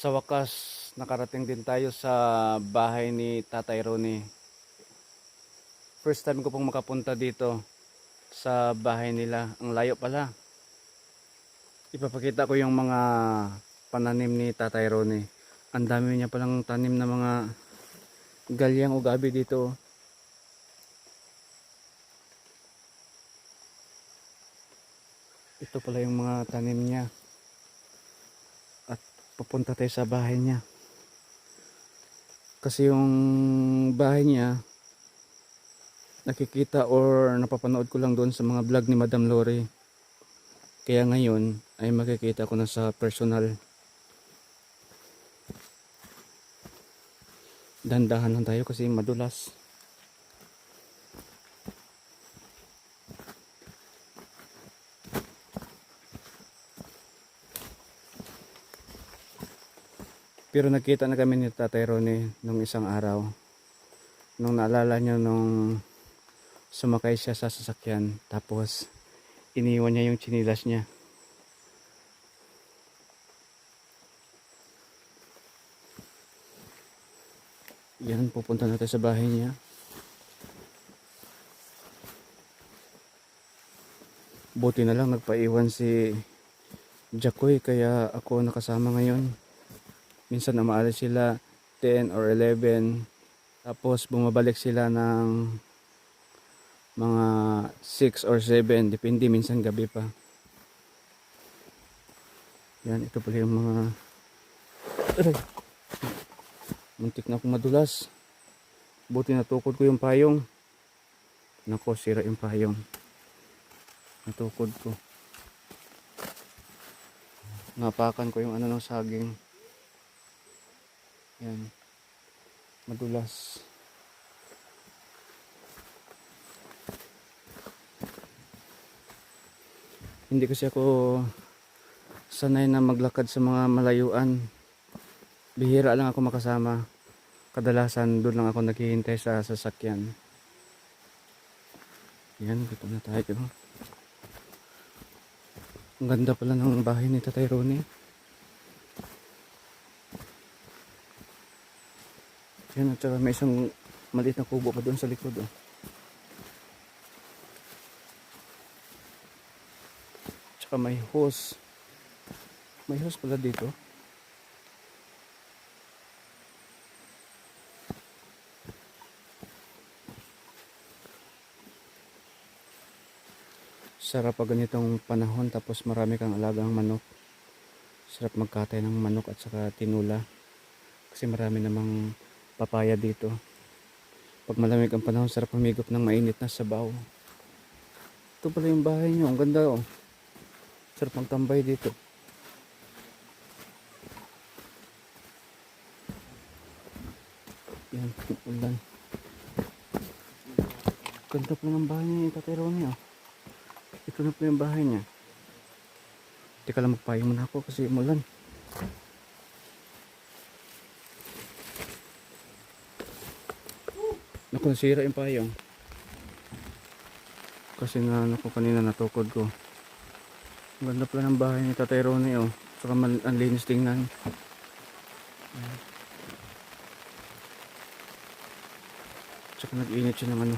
Sa wakas, nakarating din tayo sa bahay ni Tatay Ronnie. First time ko pong makapunta dito sa bahay nila. Ang layo pala. Ipapakita ko yung mga pananim ni Tatay Ronnie. Ang dami niya palang tanim na mga galyang o gabi dito. Ito pala yung mga tanim niya. At papunta tayo sa bahay niya. Kasi yung bahay niya, nakikita or napapanood ko lang doon sa mga vlog ni Madam Lori. Kaya ngayon ay makikita ko na sa personal. Dandahan lang tayo kasi madulas. Pero nakita na kami ni Tatay Ronnie nung isang araw. Nung naalala nyo nung sumakay siya sa sasakyan. Tapos iniwan niya yung chinilas niya. Yan, pupunta natin sa bahay niya. Buti na lang nagpaiwan si Jacoy kaya ako nakasama ngayon. Minsan umaalis sila 10 or 11. Tapos bumabalik sila ng mga 6 or 7. Depende, minsan gabi pa. Yan, ito pala yung mga... Aray! Muntik na akong madulas. Buti natukod ko yung payong. Nako, sira yung payong. Natukod ko. Napakan ko yung ano ng saging. Yan. Madulas. Hindi kasi ako sanay na maglakad sa mga malayuan. Bihira lang ako makasama. Kadalasan doon lang ako naghihintay sa sasakyan. Yan, dito na tayo. Ang ganda pala ng bahay ni Tatay Ronnie. Yan, at saka may isang maliit na kubo pa doon sa likod. Oh. Tsaka may hose. May hose pala dito. Sarap pag ganitong panahon tapos marami kang alagang manok. Sarap magkatay ng manok at saka tinula. Kasi marami namang papaya dito. Pag malamig ang panahon, sarap humigop ng mainit na sabaw. Ito pala yung bahay nyo. Ang ganda oh. Sarap magtambay dito. Yan, ulan. Ganda pala ng bahay ni Tatay Ronnie oh. Ito na po yung bahay niya. Teka lang, magpayong muna ako kasi umulan. Naku, nasira yung payong. Kasi nga naku, kanina natukod ko. Ang ganda pala ng bahay ni Tatay Ronnie oh. Saka ang linis tingnan. Tsaka nag-init siya ng ano.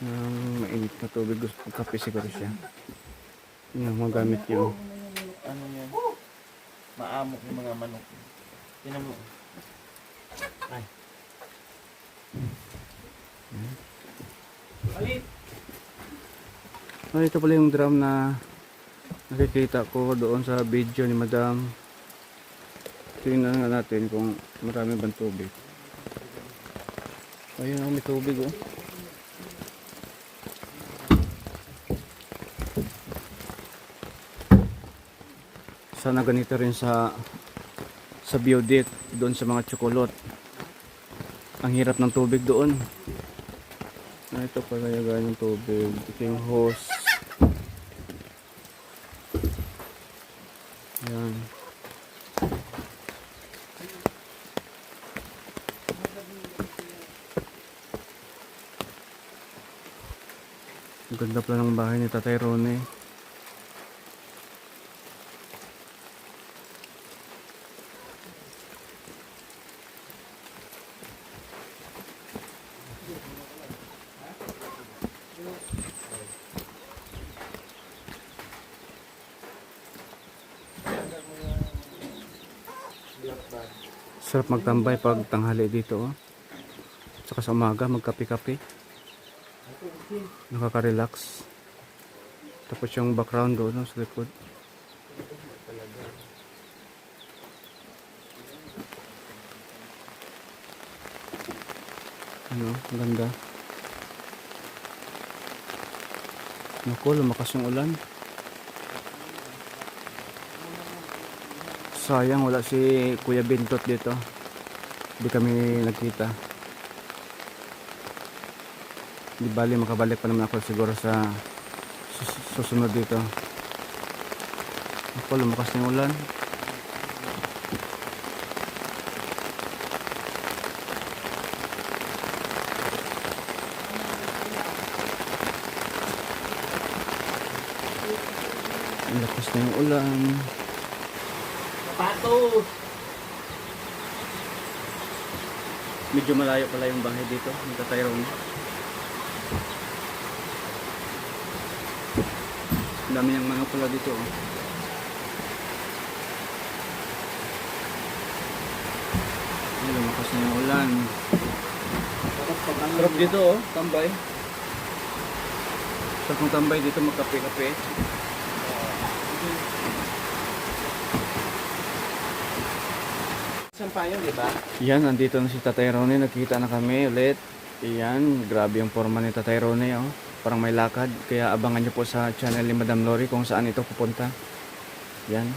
Ng mainit na tubig. Gusto kape siguro siya. Yung mga gamit yun. Ano yan? Maamok yung mga manok. Tinan mo. Ay. Alit! Ito pala yung drum na nakikita ko doon sa video ni Madam. Tingnan nga natin kung marami bang tubig. Ayun, may tubig oh. Sana ganito rin sa Biodit, doon sa mga tsukulot. Ang hirap ng tubig doon. Ito pala yung tubig. Ito yung hose. Yan. Ang ganda pala ng bahay ni Tatay Ronnie. Sarap magtambay pag tanghali dito, oh. Saka sa umaga, magkape-kape. Nakaka-relax. Tapos yung background doon, no, sa likod. Ano, ang ganda. Naku, lumakas yung ulan. Sayang, wala si Kuya Bintot dito. Hindi kami nagkita. Di bali, makabalik pa naman ako siguro sa susunod dito. Naku, lumakas na yung ulan. Ang lakas na yung ulan. Pato! Medyo malayo pala yung bahay dito, ng Tatay Ron. Ang dami ng mga pala dito, oh. Ay, lumakas na yung ulan. Sarap dito, oh, tambay. Sarap ng tambay dito, magkape-kape. Sampayan, di ba? Yan, nandito na si Tatay Ronnie. Nakita na kami ulit. Yan, grabe yung forma ni Tatay Ronnie, oh. Parang may lakad. Kaya abangan nyo po sa channel ni Madam Lori kung saan ito pupunta. Yan.